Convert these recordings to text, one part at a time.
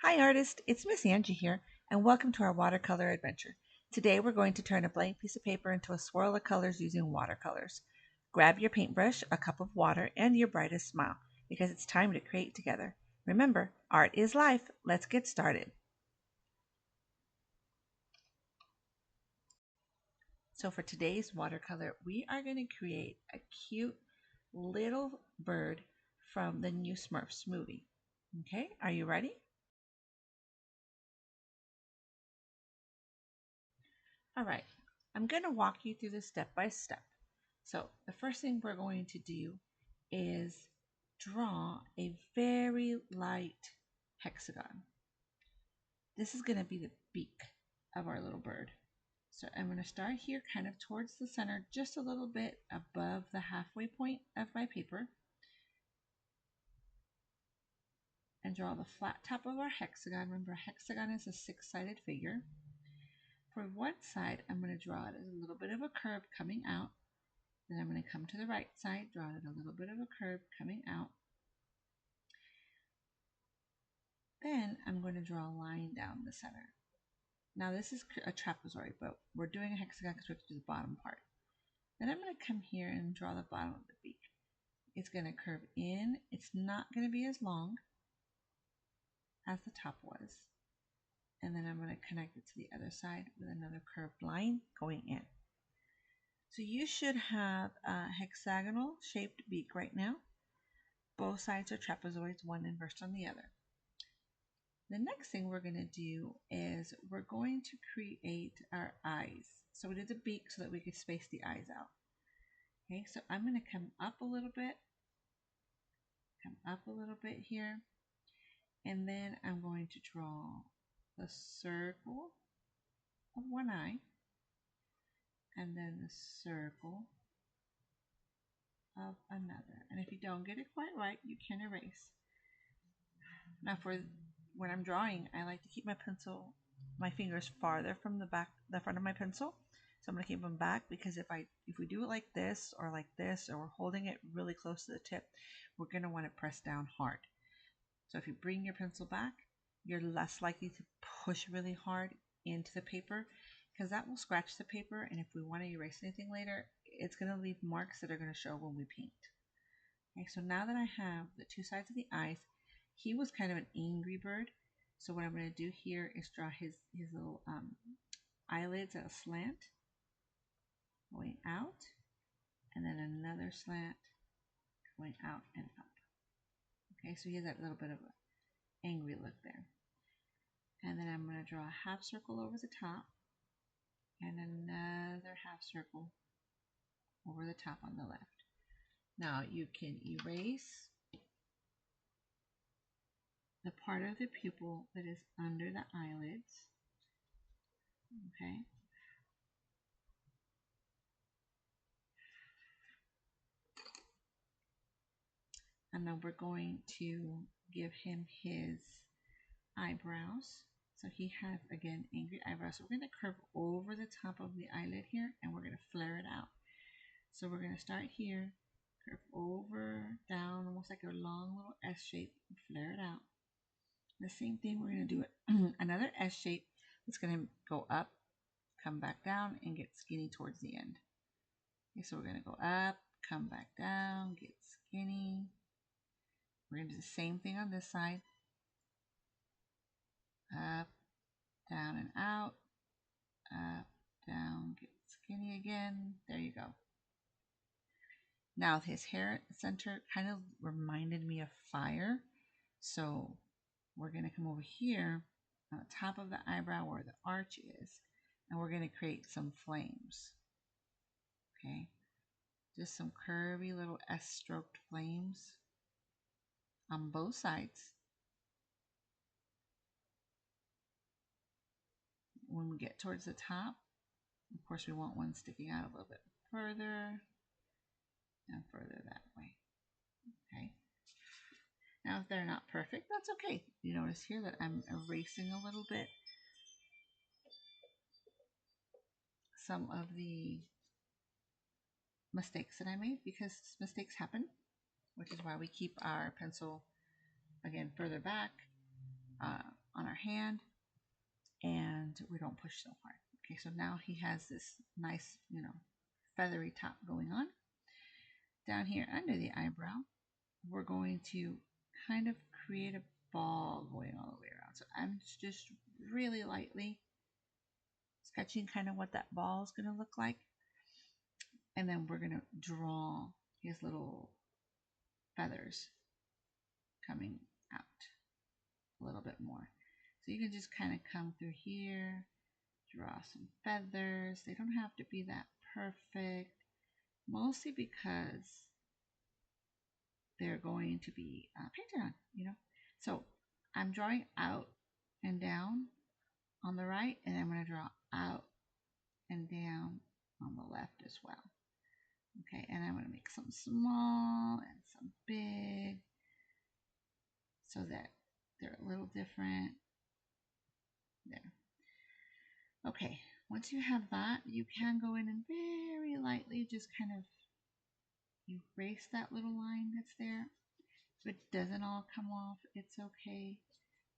Hi artist, it's Miss Angie here, and welcome to our watercolor adventure. Today we're going to turn a blank piece of paper into a swirl of colors using watercolors. Grab your paintbrush, a cup of water, and your brightest smile, because it's time to create together. Remember, art is life. Let's get started. So for today's watercolor, we are going to create a cute little bird from the new Smurfs movie. Okay, are you ready? All right, I'm going to walk you through this step by step. So the first thing we're going to do is draw a very light hexagon. This is going to be the beak of our little bird. So I'm going to start here kind of towards the center, just a little bit above the halfway point of my paper, and draw the flat top of our hexagon. Remember, a hexagon is a six-sided figure. For one side, I'm going to draw it as a little bit of a curve coming out. Then I'm going to come to the right side, draw it a little bit of a curve coming out. Then I'm going to draw a line down the center. Now this is a trapezoid, but we're doing a hexagon because we have to do the bottom part. Then I'm going to come here and draw the bottom of the beak. It's going to curve in. It's not going to be as long as the top was. And then I'm going to connect it to the other side with another curved line going in. So you should have a hexagonal shaped beak right now. Both sides are trapezoids, one inversed on the other. The next thing we're going to do is we're going to create our eyes. So we did the beak so that we could space the eyes out. Okay, so I'm going to come up a little bit here, and then I'm going to draw the circle of one eye, and then the circle of another. And if you don't get it quite right, you can erase. Now for when I'm drawing, I like to keep my fingers farther from the front of my pencil. So I'm going to keep them back because if we do it like this, or we're holding it really close to the tip, we're going to want to press down hard. So if you bring your pencil back, you're less likely to push really hard into the paper because that will scratch the paper, and if we want to erase anything later, it's going to leave marks that are going to show when we paint. Okay, so now that I have the two sides of the eyes, he was kind of an angry bird. So what I'm going to do here is draw his little eyelids at a slant going out, and then another slant going out and up. Okay, so he has that little bit of an angry look there. And then I'm going to draw a half circle over the top and another half circle over the top on the left. Now you can erase the part of the pupil that is under the eyelids. Okay. And then we're going to give him his eyebrows. So he has, again, angry eyebrows. So we're going to curve over the top of the eyelid here, and we're going to flare it out. So we're going to start here, curve over, down, almost like a long little S shape, and flare it out. The same thing, we're going to do it another S shape. It's going to go up, come back down, and get skinny towards the end. Okay, so we're going to go up, come back down, get skinny. We're going to do the same thing on this side. Up, down, and out. Up, down, get skinny again. There you go. Now his hair center kind of reminded me of fire. So we're going to come over here on the top of the eyebrow where the arch is, and we're going to create some flames. Okay, just some curvy little S-stroked flames on both sides. When we get towards the top, of course we want one sticking out a little bit further and further that way. Okay. Now if they're not perfect, that's okay. You notice here that I'm erasing a little bit some of the mistakes that I made, because mistakes happen, which is why we keep our pencil again further back hand and we don't push so hard. Okay, so now he has this nice, feathery top going on. Down here under the eyebrow, we're going to kind of create a ball going all the way around. So I'm just really lightly sketching kind of what that ball is going to look like. And then we're going to draw his little feathers coming out a little bit more. So you can just kind of come through here, draw some feathers. They don't have to be that perfect, mostly because they're going to be painted on, So I'm drawing out and down on the right, and I'm going to draw out and down on the left as well. Okay, and I'm going to make some small and some big so that they're a little different. There. Okay, once you have that, you can go in and very lightly just kind of erase that little line that's there. If it doesn't all come off, it's okay.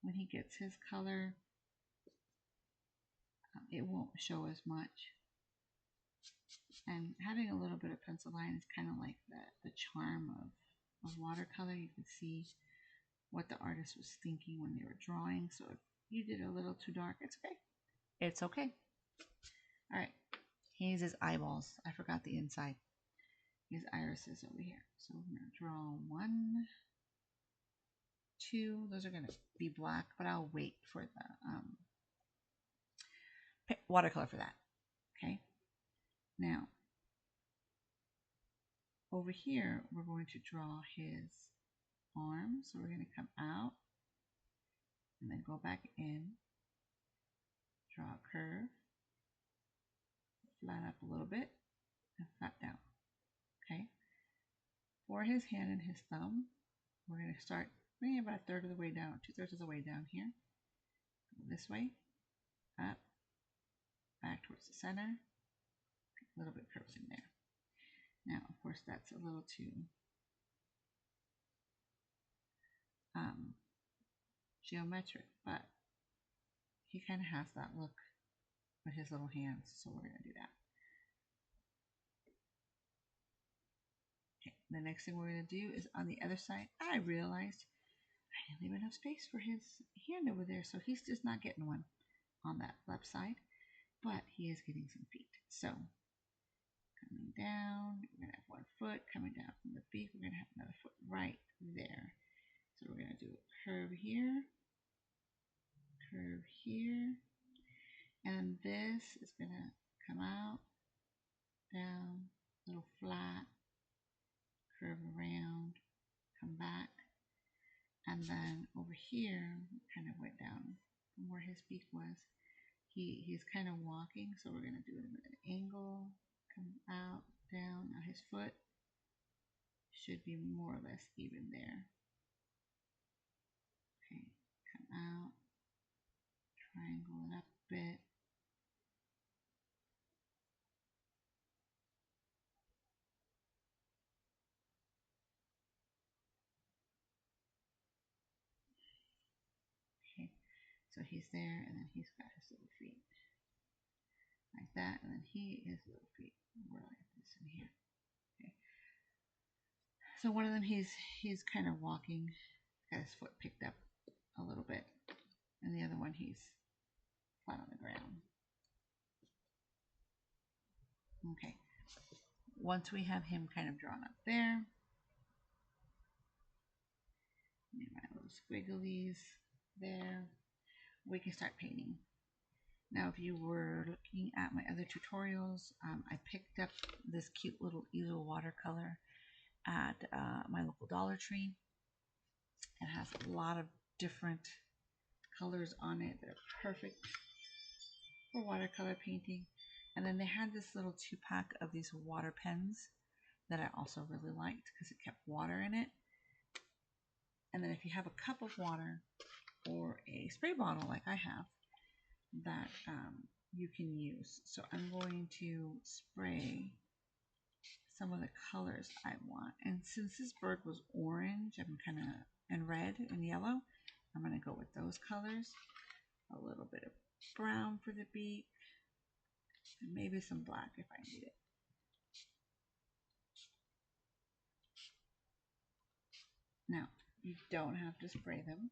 When he gets his color, it won't show as much. And having a little bit of pencil line is kind of like the charm of watercolor. You can see what the artist was thinking when they were drawing. So if you did a little too dark, it's okay. It's okay. All right. Here's his eyeballs. I forgot the inside. His irises over here. So we're going to draw 1, 2. Those are going to be black, but I'll wait for the watercolor for that. Okay. Now, over here, we're going to draw his arms. So we're going to come out and then go back in, draw a curve, flat up a little bit, and flat down. Okay. For his hand and his thumb, we're going to start maybe about 1/3 of the way down, 2/3 of the way down here. Go this way, up, back towards the center, a little bit curves in there. Now, of course, that's a little too geometric, but he kind of has that look with his little hands, so we're going to do that. Okay, the next thing we're going to do is on the other side. I realized I didn't leave enough space for his hand over there, so he's just not getting one on that left side, but he is getting some feet. So coming down, we're going to have 1 foot coming down from the beak. We're going to have another foot right there. So we're going to do a curve here, and this is going to come out, down, little flat, curve around, come back, and then over here, kind of went down from where his beak was. He's kind of walking, so we're going to do it at an angle, come out, down. Now his foot should be more or less even there. Okay, come out, triangle it up a bit. Okay, so he's there, and then he's got his little feet like that, and then his little feet were like this in here. Okay, so one of them he's kind of walking, got his foot picked up a little bit, and the other one he's flat on the ground. Okay, once we have him kind of drawn up there, make my little squigglies there, we can start painting. Now, if you were looking at my other tutorials, I picked up this cute little easel watercolor at my local Dollar Tree. It has a lot of different colors on it that are perfect for watercolor painting. And then they had this little 2-pack of these water pens that I also really liked because it kept water in it. And then if you have a cup of water or a spray bottle like I have, that you can use. So I'm going to spray some of the colors I want. And since this bird was orange, and red and yellow, I'm going to go with those colors. A little bit of brown for the beak, and maybe some black if I need it. Now, you don't have to spray them.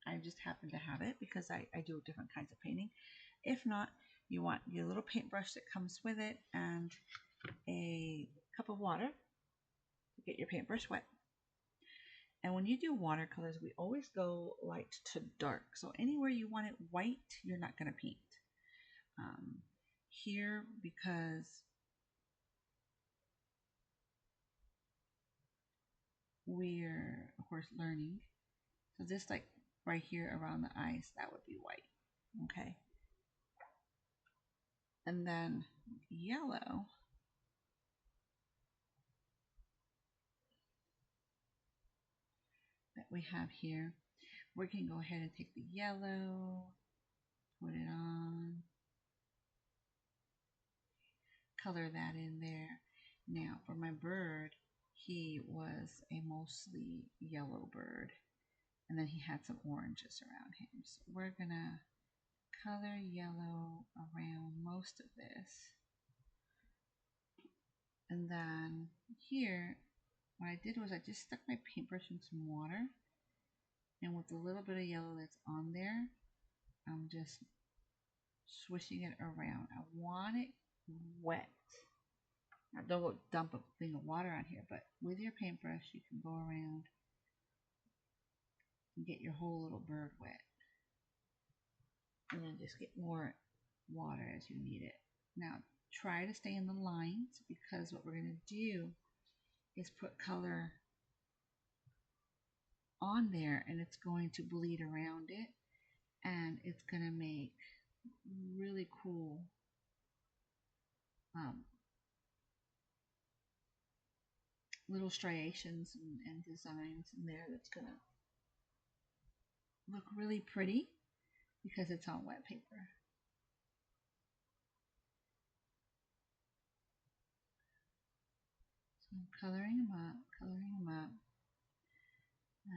I just happen to have it because I do different kinds of painting. If not, you want your little paintbrush that comes with it and a cup of water to get your paintbrush wet. And when you do watercolors, we always go light to dark. So anywhere you want it white, you're not going to paint. Here, because we're, of course, learning. So just like right here around the eyes, that would be white. Okay. And then yellow. That we have here. We can go ahead and take the yellow, put it on, color that in there. Now for my bird, he was a mostly yellow bird, and then he had some oranges around him. So we're gonna color yellow around most of this. And then here, what I did was I just stuck my paintbrush in some water, and with a little bit of yellow that's on there, I'm just swishing it around. I want it wet. Now don't go dump a thing of water on here, but with your paintbrush you can go around and get your whole little bird wet. And then just get more water as you need it. Now try to stay in the lines, because what we're going to do is put color on there and it's going to bleed around it, and it's going to make really cool little striations and designs in there that's going to look really pretty because it's on wet paper. So I'm coloring them up,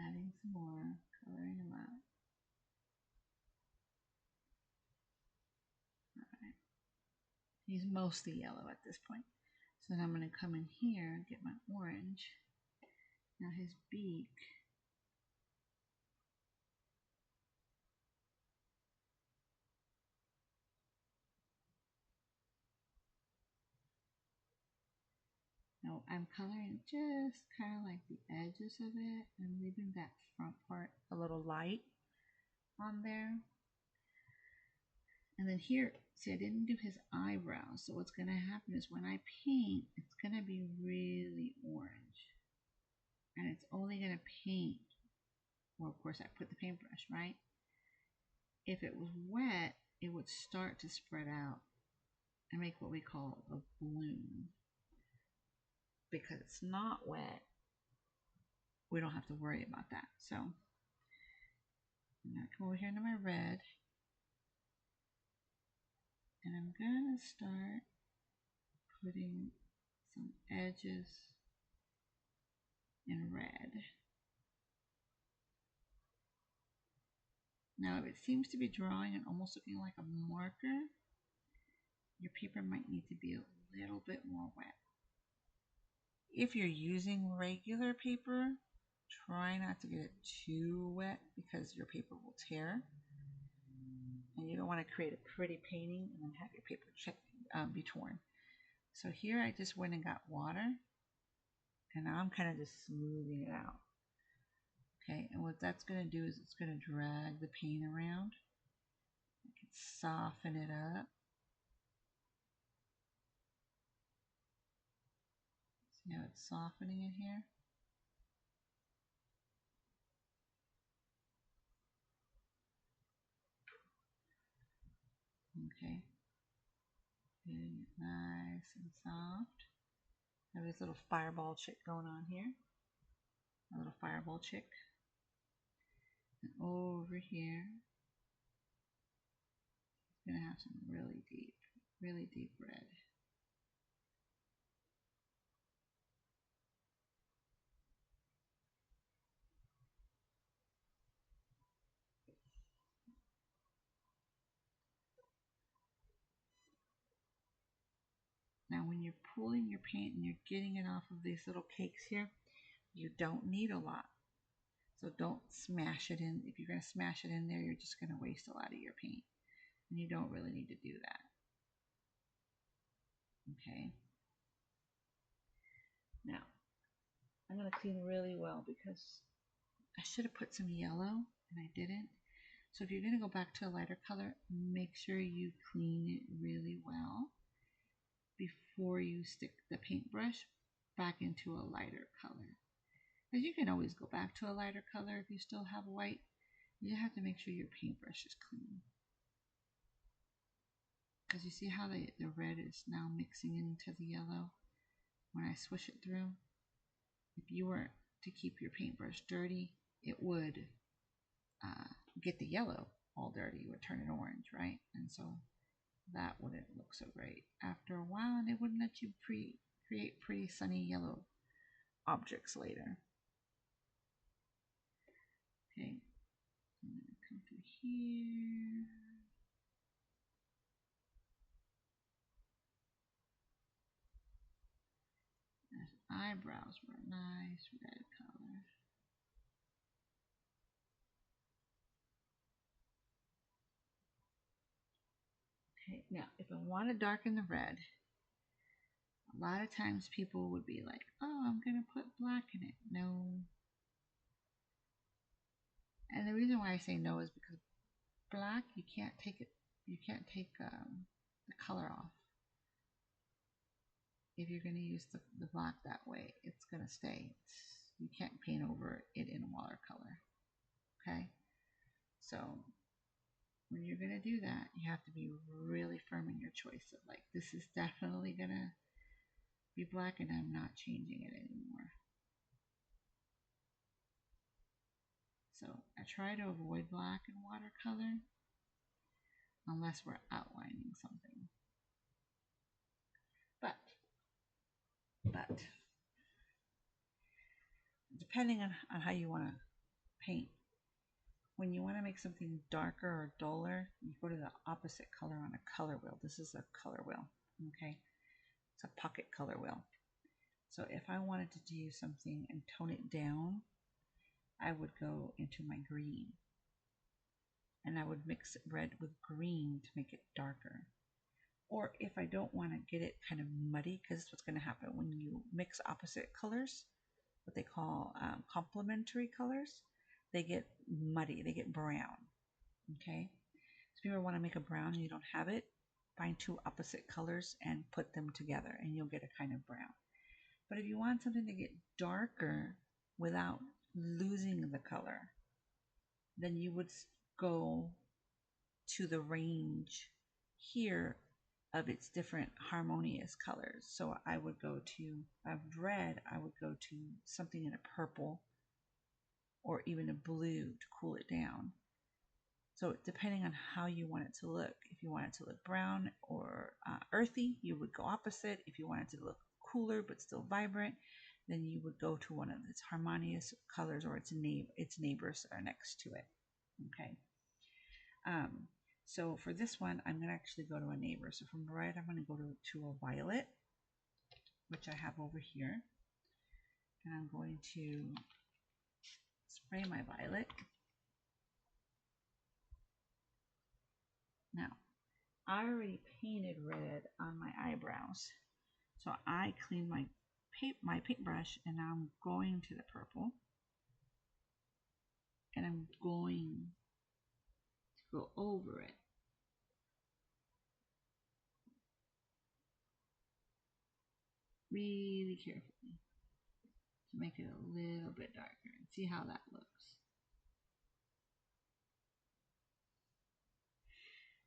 adding some more, coloring them up. Alright. He's mostly yellow at this point. So then I'm going to come in here and get my orange. Now his beak. Now I'm coloring just kind of like the edges of it and leaving that front part a little light on there. And then here, see, I didn't do his eyebrows. So what's going to happen is when I paint, it's going to be really orange. And it's only going to paint, well, of course, I put the paintbrush, right? If it was wet, it would start to spread out and make what we call a bloom. Because it's not wet, we don't have to worry about that. So I'm going to come over here into my red. And I'm going to start putting some edges in red. Now, if it seems to be drawing and almost looking like a marker, your paper might need to be a little bit more wet. If you're using regular paper, try not to get it too wet because your paper will tear. And you don't want to create a pretty painting and then have your paper be torn. So here I just went and got water, and now I'm kind of just smoothing it out. Okay, and what that's going to do is it's going to drag the paint around. I can soften it up. See how it's softening it here? Okay, getting it nice and soft. I have this little fireball chick going on here. A little fireball chick. And over here, it's going to have some really deep red. cooling your paint and you're getting it off of these little cakes here, you don't need a lot. So don't smash it in. If you're going to smash it in there, you're just going to waste a lot of your paint. And you don't really need to do that. Okay. Now, I'm going to clean really well because I should have put some yellow and I didn't. So if you're going to go back to a lighter color, make sure you clean it really well before you stick the paintbrush back into a lighter color. Because you can always go back to a lighter color if you still have white. You have to make sure your paintbrush is clean. Because you see how the red is now mixing into the yellow when I swish it through? If you were to keep your paintbrush dirty, it would get the yellow all dirty. It would turn it orange, right? And so that wouldn't look so great after a while, and it wouldn't let you create pretty sunny yellow objects later. Okay, I'm going to come through here. His eyebrows were a nice red color. Okay, now if I want to darken the red, a lot of times people would be like, oh, I'm going to put black in it. No. And the reason why I say no is because black, you can't take the color off. If you're going to use the black that way, it's going to stay. You can't paint over it in watercolor. Okay? So when you're going to do that, you have to be really firm in your choice of like, this is definitely going to be black and I'm not changing it anymore. So I try to avoid black in watercolor unless we're outlining something. But depending on how you want to paint, when you want to make something darker or duller, you go to the opposite color on a color wheel. This is a color wheel, okay? It's a pocket color wheel. So if I wanted to do something and tone it down, I would go into my green. And I would mix red with green to make it darker. Or if I don't want to get it kind of muddy, because that's what's going to happen when you mix opposite colors, what they call complementary colors, they get muddy, they get brown. Okay, so if you ever want to make a brown and you don't have it, find two opposite colors and put them together and you'll get a kind of brown. But if you want something to get darker without losing the color, then you would go to the range here of its different harmonious colors. So I would go to red, I would go to something in a purple or even a blue to cool it down. So depending on how you want it to look, if you want it to look brown or earthy, you would go opposite. If you want it to look cooler but still vibrant, then you would go to one of its harmonious colors or its neighbors that are next to it. Okay. So for this one, I'm going to actually go to a neighbor. So from red, I'm going to go to a violet, which I have over here. And I'm going to spray my violet. Now, I already painted red on my eyebrows. So I cleaned my paintbrush and now I'm going to the purple. And I'm going to go over it. Really carefully to make it a little bit darker and see how that looks.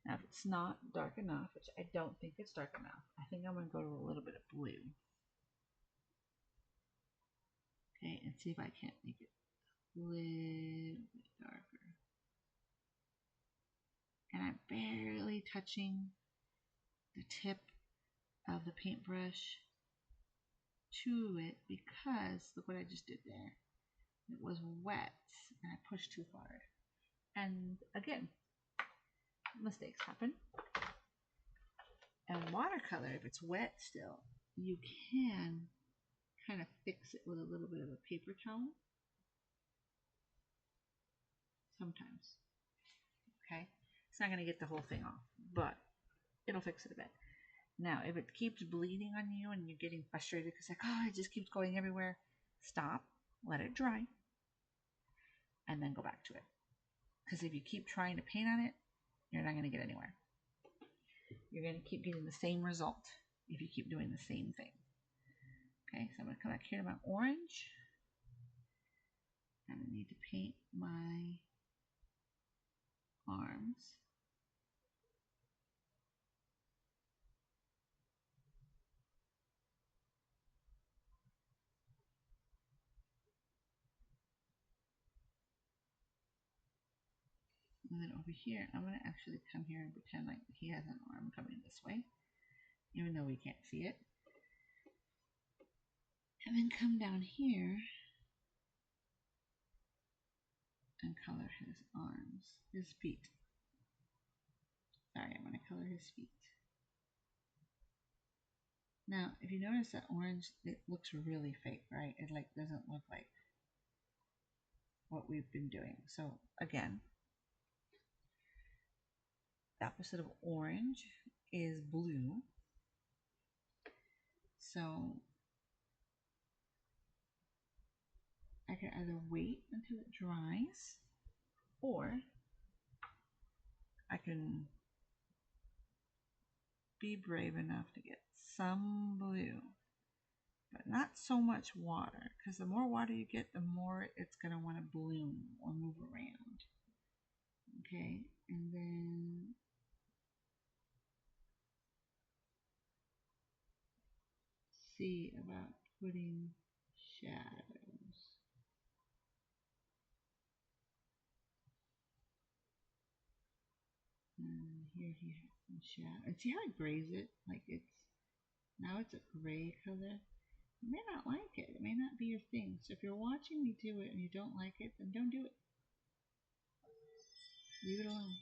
Now if it's not dark enough, which I don't think it's dark enough, I think I'm going to go to a little bit of blue. Okay, and see if I can't make it a little bit darker. And I'm barely touching the tip of the paintbrush to it because look what I just did there. It was wet and I pushed too hard. And again, mistakes happen. And watercolor, if it's wet still, you can kind of fix it with a little bit of a paper towel sometimes. Okay, it's not going to get the whole thing off, but it'll fix it a bit. Now, if it keeps bleeding on you and you're getting frustrated because like, oh, it just keeps going everywhere, stop, let it dry, and then go back to it. Because if you keep trying to paint on it, you're not going to get anywhere. You're going to keep getting the same result if you keep doing the same thing. Okay, so I'm going to come back here to my orange. And I need to paint my arms. And then over here, I'm going to actually come here and pretend like he has an arm coming this way, even though we can't see it. And then come down here and color his arms, his feet. Sorry, I'm going to color his feet. Now, if you notice that orange, it looks really fake, right? It like doesn't look like what we've been doing. So again, the opposite of orange is blue. So I can either wait until it dries, or I can be brave enough to get some blue, but not so much water, because the more water you get, the more it's going to want to bloom or move around. Okay, and then see about putting shadows. And here he has some shadow. And see how I graze it? Like now it's a gray color. You may not like it. It may not be your thing. So if you're watching me do it and you don't like it, then don't do it. Leave it alone.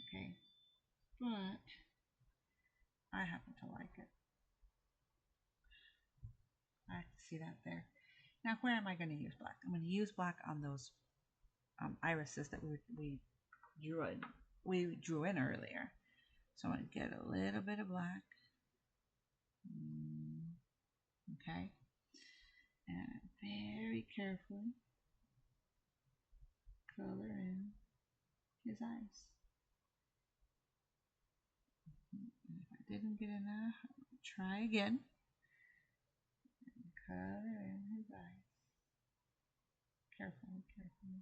Okay. But I happen to like it. I see that there. Now, where am I going to use black? I'm going to use black on those irises that we drew in earlier. So I'm going to get a little bit of black. Okay. And very carefully color in his eyes. And if I didn't get enough, I'll try again. And color in his eyes. Carefully, carefully.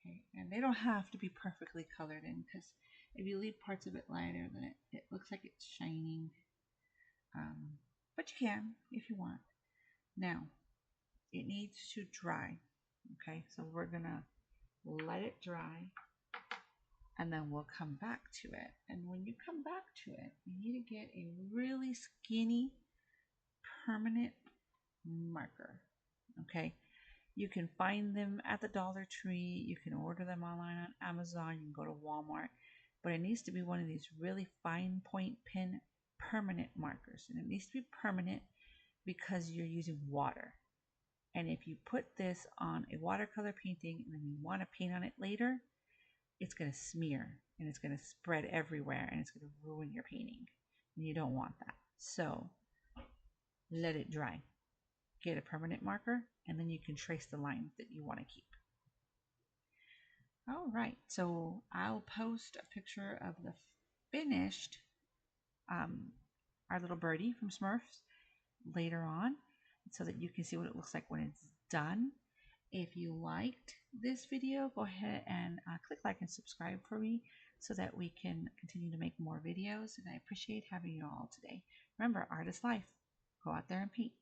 Okay, and they don't have to be perfectly colored in, because if you leave parts of it lighter, then it looks like it's shining. But you can if you want. Now, it needs to dry. Okay, so we're gonna let it dry, and then we'll come back to it. And when you come back to it, you need to get a really skinny permanent marker. Okay, you can find them at the Dollar Tree, you can order them online on Amazon, you can go to Walmart, but it needs to be one of these really fine point pen permanent markers. And it needs to be permanent because you're using water. And if you put this on a watercolor painting and then you want to paint on it later, it's going to smear and it's going to spread everywhere and it's going to ruin your painting. And you don't want that. So let it dry. Get a permanent marker, and then you can trace the lines that you want to keep. All right, so I'll post a picture of the finished our little birdie from Smurfs later on, so that you can see what it looks like when it's done. If you liked this video, go ahead and click like and subscribe for me so that we can continue to make more videos. And I appreciate having you all today. Remember, art is life. Go out there and paint.